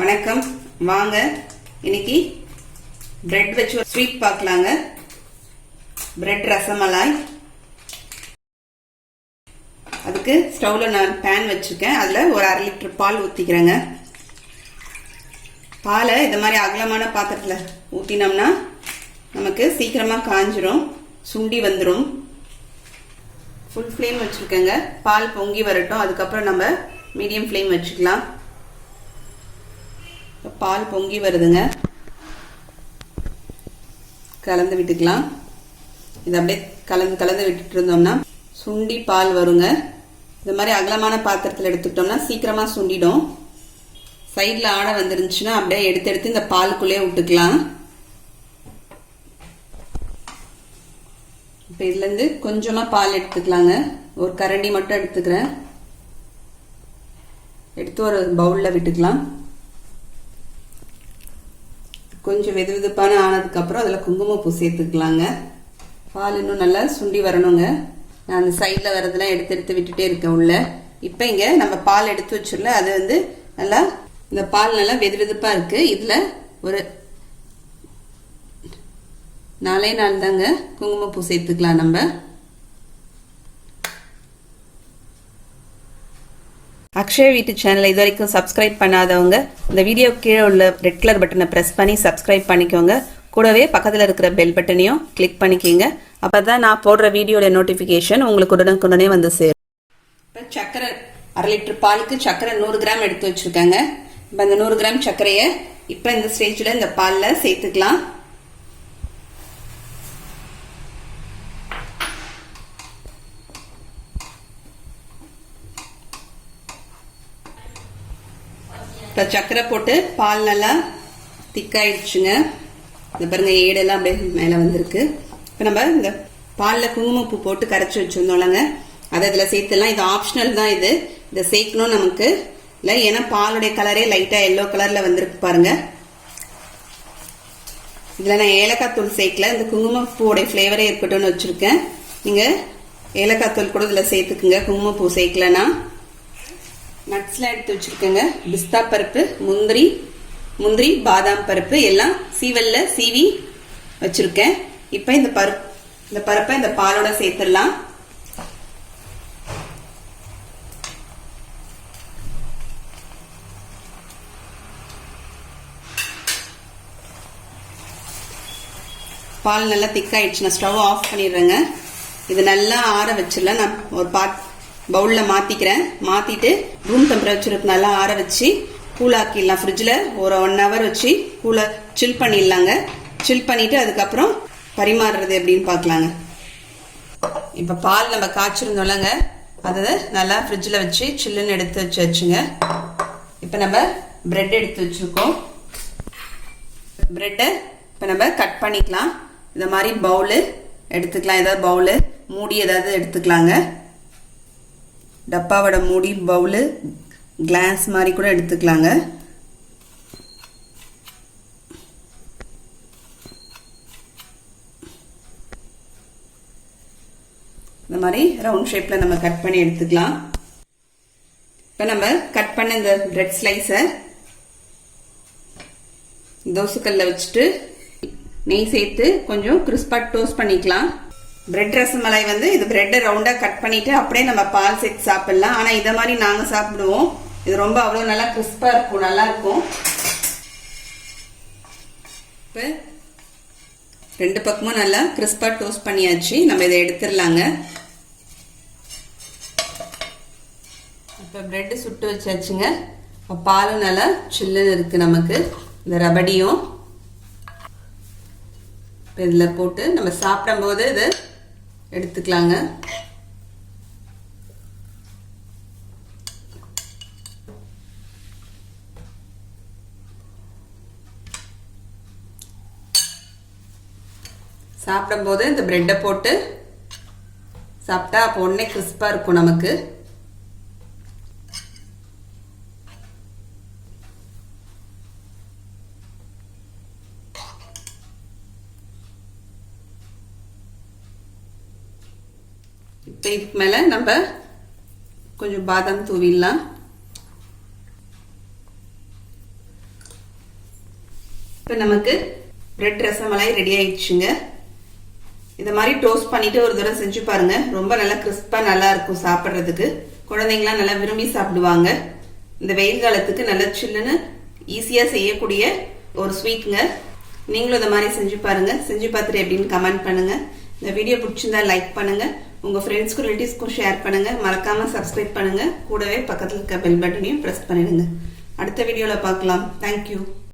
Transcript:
வணக்கம். வாங்க இன்னைக்கு பிரெட் வச்சு ஸ்வீட் பார்க்கலாங்க. பிரெட் ரசமலாய். அதுக்கு ஸ்டவ்ல நான் பேன் வச்சிருக்கேன். அதுல ஒரு 1/2 லிட்டர் பால் ஊத்திக்கிறேங்க. பாலை இந்த மாதிரி அகலமான பாத்திரத்துல ஊத்தினோம்னா நமக்கு சீக்கிரமா காஞ்சிரும், சுண்டி வந்துடும். Full flame வச்சிருக்கேங்க. பால் பொங்கி வரட்டும், அதுக்கப்புறம் நம்ம மீடியம் ஃப்ளேம் வச்சுக்கலாம். பால் பொங்கி வருதுங்க, கலந்து விட்டுக்கலாம். இது அப்படியே கலந்து விட்டுட்டு இருந்தோம்னா சுண்டி பால் வருங்க. இந்த மாதிரி அகலமான பாத்திரத்தில் எடுத்துக்கிட்டோம்னா சீக்கிரமா சுண்டிடும். சைட்ல ஆடை வந்துருந்துச்சுன்னா அப்படியே எடுத்து இந்த பாலுக்குள்ளே விட்டுக்கலாம். இப்போ இதுல இருந்து கொஞ்சமா பால் எடுத்துக்கலாங்க. ஒரு கரண்டி மட்டும் எடுத்துக்கிறேன். எடுத்து ஒரு பவுல்ல விட்டுக்கலாம். கொஞ்சம் வெது வெதுப்பான ஆனதுக்கு அப்புறம் அதுல குங்குமப்பூ சேர்த்துக்கலாங்க. பால் இன்னும் நல்லா சுண்டி வரணுங்க. நான் அந்த சைட்ல வரதெல்லாம் எடுத்து விட்டுட்டே இருக்கேன் உள்ள. இப்ப இங்க நம்ம பால் எடுத்து வச்சிடல, அது வந்து நல்லா இந்த பால் நல்லா வெது வெதுப்பா இருக்கு. இதுல ஒரு 4 தாங்க குங்குமப்பூ சேர்த்துக்கலாம் நம்ம. அக்ஷய வீட்டு சேனலை இது வரைக்கும் சப்ஸ்கிரைப் பண்ணாதவங்க இந்த வீடியோ கீழே உள்ள ரெட் கலர் பட்டனை பிரஸ் பண்ணி சப்ஸ்கிரைப் பண்ணிக்கோங்க. கூடவே பக்கத்தில் இருக்கிற பெல் பட்டனையும் கிளிக் பண்ணிக்கோங்க. அப்பதான் நான் போடுற வீடியோட நோட்டிஃபிகேஷன் உங்களுக்கு உடனுக்குடனே வந்து சேரும். இப்போ சர்க்கரை 1/2 லிட்டர் பாலுக்கு சர்க்கரை 100 கிராம் எடுத்து வச்சிருக்காங்க. இப்போ அந்த 100 கிராம் சர்க்கரையை இப்போ இந்த ஸ்டேஜில் இந்த பாலில் சேர்த்துக்கலாம். இப்போ சர்க்கரை போட்டு பால் நல்லா திக்காயிடுச்சுங்க. இந்த பாருங்க, ஏடெல்லாம் அப்படியே மேலே வந்திருக்கு. இப்போ நம்ம இந்த பாலில் குங்குமப்பூ போட்டு கரைச்சி வச்சிருந்தோம்லங்க, அதை இதில் சேர்த்துலாம். இது ஆப்ஷனல் தான். இதை சேர்க்கணும் நமக்கு இல்லை, ஏன்னா பாலுடைய கலரே லைட்டாக எல்லோ கலரில் வந்திருக்கு பாருங்க. இதில் நான் ஏலக்காய் தூள் சேர்க்கல, இந்த குங்குமப்பூவோடைய ஃப்ளேவரே இருக்கட்டும்னு வச்சுருக்கேன். நீங்கள் ஏலக்காய் தூள் கூட இதில் சேர்த்துக்குங்க குங்குமப்பூ சேர்க்கலன்னா. நட்ஸ்லாம் எடுத்து வச்சிருக்கேங்க. பிஸ்தா பருப்பு, முந்திரி, பாதாம் பருப்பு எல்லாம் சீவல்ல சீவி வச்சிருக்கேன். இப்ப இந்த பருப்பை இந்த பாலோட சேர்த்துடலாம். பால் நல்லா திக்காயிடுச்சு. நான் ஸ்டவ் ஆஃப் பண்ணிடுறேங்க. இது நல்லா ஆற வச்சிடலாம். நான் ஒரு பவுல்ல மாத்திக்கிறேன். மாத்திட்டு ரூம் டெம்பரேச்சருக்கு நல்லா ஆற வச்சு கூலாக்கிடலாம். ஃப்ரிட்ஜில் ஒரு 1 ஹவர் வச்சு சில் பண்ணிடலாங்க. சில் பண்ணிட்டு அதுக்கப்புறம் பரிமாறுறது எப்படின்னு பார்க்கலாங்க. இப்போ பால் நம்ம காய்ச்சிருந்தோம்லங்க, அதை நல்லா ஃப்ரிட்ஜில் வச்சு சில்லுன்னு எடுத்து வச்சுங்க. இப்போ நம்ம பிரெட் எடுத்து வச்சிருக்கோம். பிரெட்டை இப்போ நம்ம கட் பண்ணிக்கலாம். இந்த மாதிரி பவுலு எடுத்துக்கலாம். ஏதாவது பவுலு மூடி ஏதாவது எடுத்துக்கலாங்க. டப்பாவோட மூடி, பவுலு, கிளாஸ் மாதிரி கூட எடுத்துக்கலாங்க. இந்த மாதிரி ரவுண்ட் ஷேப்ல நம்ம கட் பண்ணி எடுத்துக்கலாம். இப்போ நம்ம கட் பண்ண இந்த பிரெட் ஸ்லைஸை தோசைக்கல்ல வச்சுட்டு நெய் சேர்த்து கொஞ்சம் கிறிஸ்பா டோஸ்ட் பண்ணிக்கலாம். பிரெட் ரசமலாய் வந்து இது பிரெட்டை ரவுண்டா கட் பண்ணிட்டு அப்படியே நம்ம பால் சேர்த்து சாப்பிடலாம். ஆனா இதை மாதிரி நாங்க சாப்பிடுவோம். இது ரொம்ப அவ்வளவு நல்லா கிறிஸ்பா இருக்கும், நல்லா இருக்கும். இப்ப 2 பக்கமும் நல்லா கிறிஸ்பா டோஸ்ட் பண்ணியாச்சு. நம்ம இதை எடுத்துடலாங்க. இப்ப பிரெட் சுட்டு வச்சாச்சுங்க. பாலும் நல்லா சில்லுன்னு இருக்கு நமக்கு. இந்த ரபடியும் இதுல போட்டு நம்ம சாப்பிடும் போது இதை எடுத்துக்கலாங்க. சாப்பிடும் போது இந்த பிரெட்டை போட்டு சாப்பிட்டா அப்போ உடனே கிறிஸ்பா இருக்கும் நமக்கு. இப்போ இதுக்கு மேலே நம்ம கொஞ்சம் பாதாம் தூவிடலாம். இப்போ நமக்கு பிரெட் ரசமலாய் ரெடி ஆயிடுச்சுங்க. இந்த மாதிரி டோஸ்ட் பண்ணிட்டு ஒரு தடவை செஞ்சு பாருங்க. ரொம்ப நல்லா கிறிஸ்பா நல்லா இருக்கும் சாப்பிட்றதுக்கு. குழந்தைங்களாம் நல்லா விரும்பி சாப்பிடுவாங்க. இந்த வெயில் காலத்துக்கு நல்லா சில்லுன்னு ஈஸியா செய்யக்கூடிய ஒரு ஸ்வீட்ங்க. நீங்களும் இந்த மாதிரி செஞ்சு பாருங்க. செஞ்சு பார்த்துட்டு எப்படின்னு கமெண்ட் பண்ணுங்க. இந்த வீடியோ பிடிச்சிருந்தா லைக் பண்ணுங்க. உங்க ஃப்ரெண்ட்ஸ்க்கும் ரிலேட்டிவ்ஸ்க்கும் ஷேர் பண்ணுங்க. மறக்காம சப்ஸ்கிரைப் பண்ணுங்க. கூடவே பக்கத்துல இருக்க பெல் பட்டனையும் பிரஸ் பண்ணிடுங்க. அடுத்த வீடியோல பார்க்கலாம். தேங்க்யூ.